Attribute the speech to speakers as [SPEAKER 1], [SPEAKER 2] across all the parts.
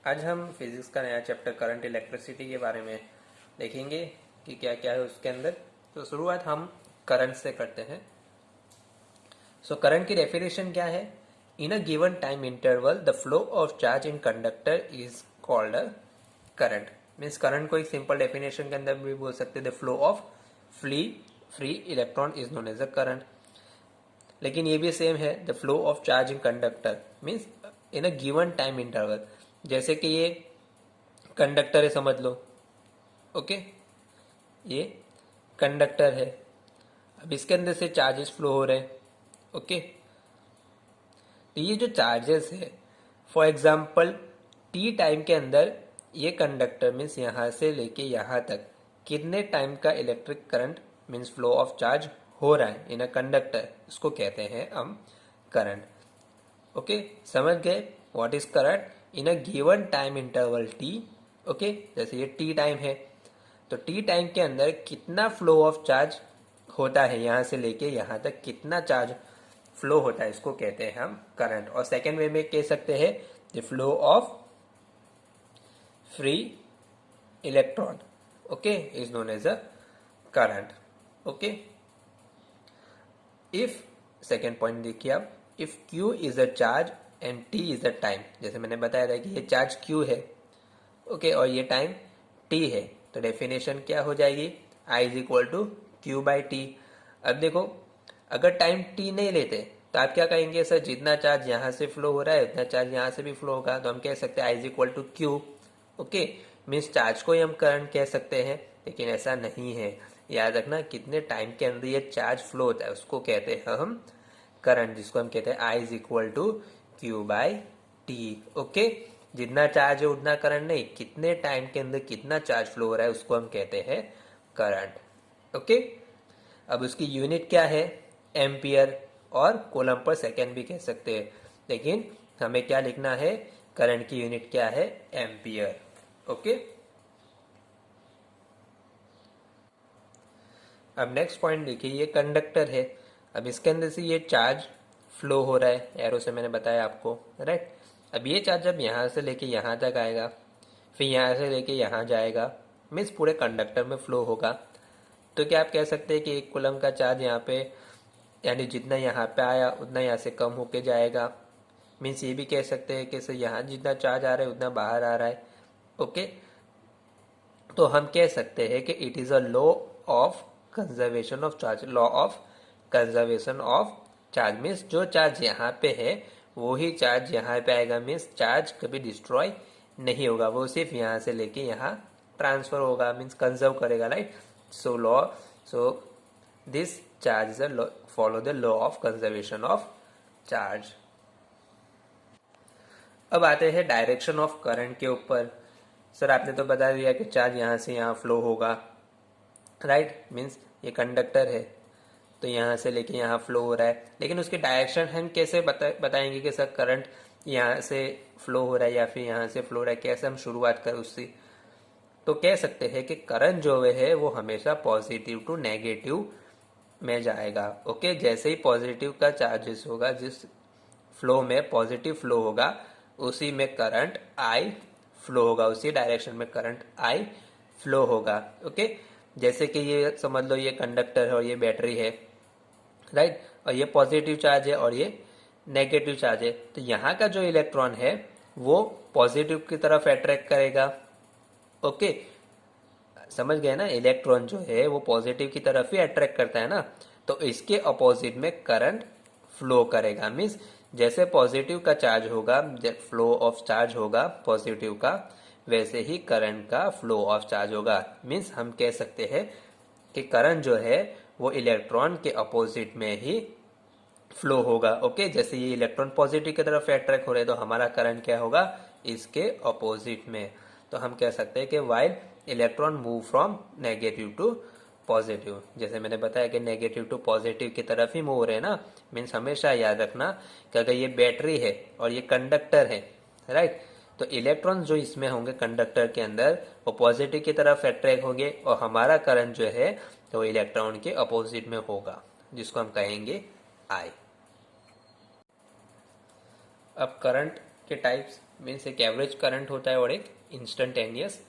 [SPEAKER 1] आज हम फिजिक्स का नया चैप्टर करंट इलेक्ट्रिसिटी के बारे में देखेंगे कि क्या क्या है उसके अंदर। तो शुरुआत हम करंट से करते हैं। करंट की डेफिनेशन क्या है? In a given time interval the flow of charge in conductor is called a current. Means current को एक सिंपल डेफिनेशन के अंदर भी बोल सकते हैं, the flow of free electron is known as a current. लेकिन ये भी सेम है, the flow of charge in conductor means in a given time interval. जैसे कि ये कंडक्टर है समझ लो, ओके, ये कंडक्टर है। अब इसके अंदर से चार्जेस फ्लो हो रहे हैं, ओके। तो ये जो चार्जेस है, फॉर एग्जांपल टी टाइम के अंदर ये कंडक्टर मीन्स यहाँ से लेके यहाँ तक कितने टाइम का electric current means flow of charge हो रहा है इन अ कंडक्टर, इसको कहते हैं हम करंट। ओके, समझ गए what is current in a given time interval T. Okay, जैसे ये टी टाइम है तो टी टाइम के अंदर कितना फ्लो ऑफ चार्ज होता है, यहाँ से लेके यहाँ तक कितना चार्ज फ्लो होता है, इसको कहते हैं हम करंट। और सेकेंड वे में कह सकते हैं the flow of free electron, okay, is known as a current. Okay, if second point देखिए आप, if Q is a charge and T is a time, जैसे मैंने बताया था कि ये चार्ज Q है, ओके, और ये टाइम T है, तो डेफिनेशन क्या हो जाएगी, I is equal to Q by T. अब देखो, अगर टाइम T नहीं लेते तो आप क्या कहेंगे, सर जितना चार्ज यहाँ से फ्लो हो रहा है उतना चार्ज यहाँ से भी फ्लो होगा, तो हम कह सकते हैं I is equal to Q. Okay, means charge को ही हम करंट कह सकते हैं, लेकिन ऐसा नहीं है। याद रखना, कितने टाइम के अंदर ये चार्ज फ्लो होता है उसको कहते हैं हम करंट, जिसको हम कहते हैं I is equal to Q by T. Okay, जितना चार्ज है उतना करंट नहीं, कितने टाइम के अंदर कितना चार्ज फ्लो हो रहा है उसको हम कहते हैं करंट। ओके, अब उसकी यूनिट क्या है, एम्पियर, और कूलम पर सेकेंड भी कह सकते हैं, लेकिन हमें क्या लिखना है, करंट की यूनिट क्या है, एम्पियर। ओके, अब नेक्स्ट पॉइंट देखिए, ये कंडक्टर है। अब इसके अंदर से ये चार्ज फ्लो हो रहा है, एरो से मैंने बताया आपको, राइट। अब ये चार्ज जब यहाँ से लेके यहाँ तक आएगा, फिर यहाँ से लेके यहाँ जाएगा, मीन्स पूरे कंडक्टर में फ्लो होगा। तो क्या आप कह सकते हैं कि एक कूलम का चार्ज यहाँ पे, यानी जितना यहाँ पे आया उतना यहाँ से कम होके जाएगा। मीन्स ये भी कह सकते हैं कि सर यहाँ जितना चार्ज आ रहा है उतना बाहर आ रहा है। ओके, तो हम कह सकते हैं कि it is a law of conservation of charge. Law of conservation of charge means जो चार्ज यहाँ पे है वही चार्ज यहाँ पे आएगा, मीन्स चार्ज कभी डिस्ट्रॉय नहीं होगा, वो सिर्फ यहाँ से लेके यहाँ ट्रांसफर होगा, मीन्स कंजर्व करेगा, right. So this charge is a follow the law of conservation of charge. अब आते हैं डायरेक्शन ऑफ करंट के ऊपर। सर आपने तो बता दिया कि चार्ज यहाँ से यहाँ फ्लो होगा, राइट, मीन्स ये कंडक्टर है तो यहाँ से लेके यहाँ फ्लो हो रहा है, लेकिन उसकी डायरेक्शन हम कैसे बताएंगे कि सर करंट यहाँ से फ्लो हो रहा है या फिर यहाँ से फ्लो हो रहा है, कैसे हम शुरुआत करें उससे। तो कह सकते हैं कि करंट जो है वो हमेशा पॉजिटिव टू नेगेटिव में जाएगा। ओके, जैसे ही पॉजिटिव का चार्जेस होगा, जिस फ्लो में पॉजिटिव फ्लो होगा उसी में करंट आई फ्लो होगा, उसी डायरेक्शन में करंट आई फ्लो होगा। ओके, जैसे कि ये समझ लो ये कंडक्टर है और ये बैटरी है, राइट, और ये पॉजिटिव चार्ज है और ये नेगेटिव चार्ज है, तो यहाँ का जो इलेक्ट्रॉन है वो पॉजिटिव की तरफ अट्रैक्ट करेगा। ओके, समझ गए ना, इलेक्ट्रॉन जो है वो पॉजिटिव की तरफ ही अट्रैक्ट करता है ना, तो इसके अपोजिट में करंट फ्लो करेगा। मीन्स जैसे पॉजिटिव का चार्ज होगा, फ्लो ऑफ चार्ज होगा पॉजिटिव का, वैसे ही करंट का फ्लो ऑफ चार्ज होगा। मीन्स हम कह सकते हैं कि करंट जो है वो इलेक्ट्रॉन के अपोजिट में ही फ्लो होगा। ओके, जैसे ये इलेक्ट्रॉन पॉजिटिव की तरफ अट्रैक्ट हो रहे हैं तो हमारा करंट क्या होगा, इसके अपोजिट में। तो हम कह सकते हैं कि while electron move from negative to positive, जैसे मैंने बताया कि नेगेटिव टू पॉजिटिव की तरफ ही मूव हो रहे हैं ना, मीन्स हमेशा याद रखना कि अगर ये बैटरी है और ये कंडक्टर है, राइट, तो इलेक्ट्रॉन जो इसमें होंगे कंडक्टर के अंदर वो पॉजिटिव की तरफ अट्रैक्ट होंगे और हमारा करंट जो है तो इलेक्ट्रॉन के अपोजिट में होगा, जिसको हम कहेंगे आई। अब करंट के टाइप्स मीन्स एक एवरेज करंट होता है और एक इंस्टेंटेनियस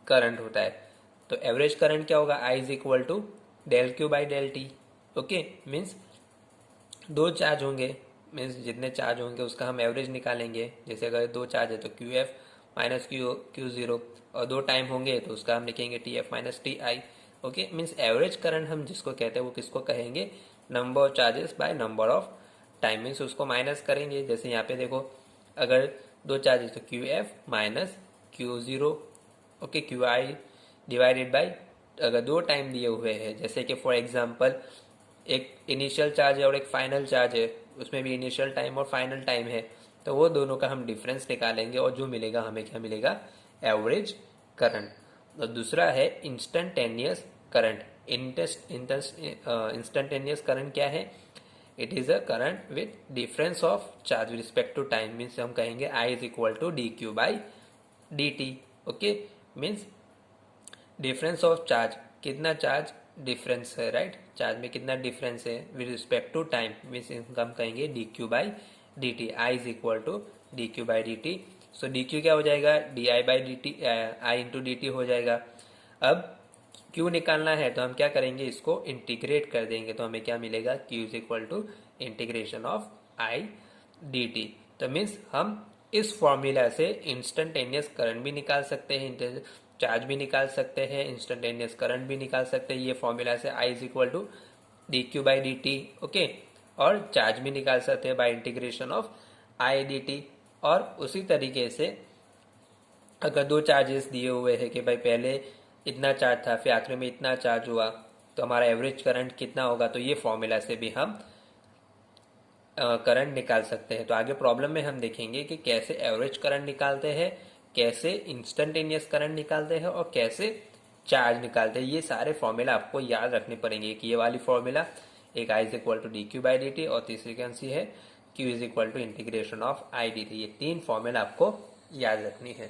[SPEAKER 1] करंट होता है। तो एवरेज करंट क्या होगा, I is equal to del Q by del T. Okay, means दो चार्ज होंगे, मीन्स जितने चार्ज होंगे उसका हम एवरेज निकालेंगे। जैसे अगर दो चार्ज है तो Q F minus Q zero, और दो टाइम होंगे तो उसका हम लिखेंगे T F minus T I. Okay, means average current हम जिसको कहते हैं वो किसको कहेंगे, number of charges by number of time, means उसको माइनस करेंगे। जैसे यहाँ पे देखो, अगर दो चार्जेस तो Q F minus Q zero, okay, Q I divided by अगर दो टाइम दिए हुए हैं, जैसे कि फॉर एग्जांपल एक इनिशियल चार्ज है और एक फाइनल चार्ज है, उसमें भी इनिशियल टाइम और फाइनल टाइम है, तो वो दोनों का हम डिफरेंस निकालेंगे और जो मिलेगा हमें क्या मिलेगा, एवरेज करंट। और दूसरा है इंस्टेंटेनियस करंट। इंस्टेंटेनियस करंट क्या है, it is a current with difference of charge with respect to time, means हम कहेंगे I is equal to D Q by D T. Okay, means difference of charge, कितना charge difference है, right, charge में कितना difference है with respect to time, means हम कहेंगे D Q by D T. I is equal to D Q by D T. So D Q क्या हो जाएगा, D I by D T, I into D T हो जाएगा। अब Q निकालना है तो हम क्या करेंगे, इसको इंटीग्रेट कर देंगे, तो हमें क्या मिलेगा, Q is equal to integration of I D T. तो मीन्स हम इस फॉर्मूला से इंस्टेंटेनियस करंट भी निकाल सकते हैं, चार्ज भी निकाल सकते हैं, इंस्टेंटेनियस करंट भी निकाल सकते हैं ये फॉर्मूला से, I is equal to D Q by D T. Okay, और चार्ज भी निकाल सकते हैं by integration of I D T. और उसी तरीके से अगर दो चार्जेस दिए हुए हैं कि भाई पहले इतना चार्ज था फिर आखिर में इतना चार्ज हुआ, तो हमारा एवरेज करंट कितना होगा, तो ये फॉर्मूला से भी हम करंट निकाल सकते हैं। तो आगे प्रॉब्लम में हम देखेंगे कि कैसे एवरेज करंट निकालते हैं, कैसे इंस्टेंटेनियस करंट निकालते हैं और कैसे चार्ज निकालते हैं। ये सारे फॉर्मूला आपको याद रखने पड़ेंगे कि ये वाली फॉर्मूला, एक I is equal to D Q by D T और तीसरी कौन सी है, Q is equal to integration of I D T. ये तीन फॉर्मूला आपको याद रखनी है।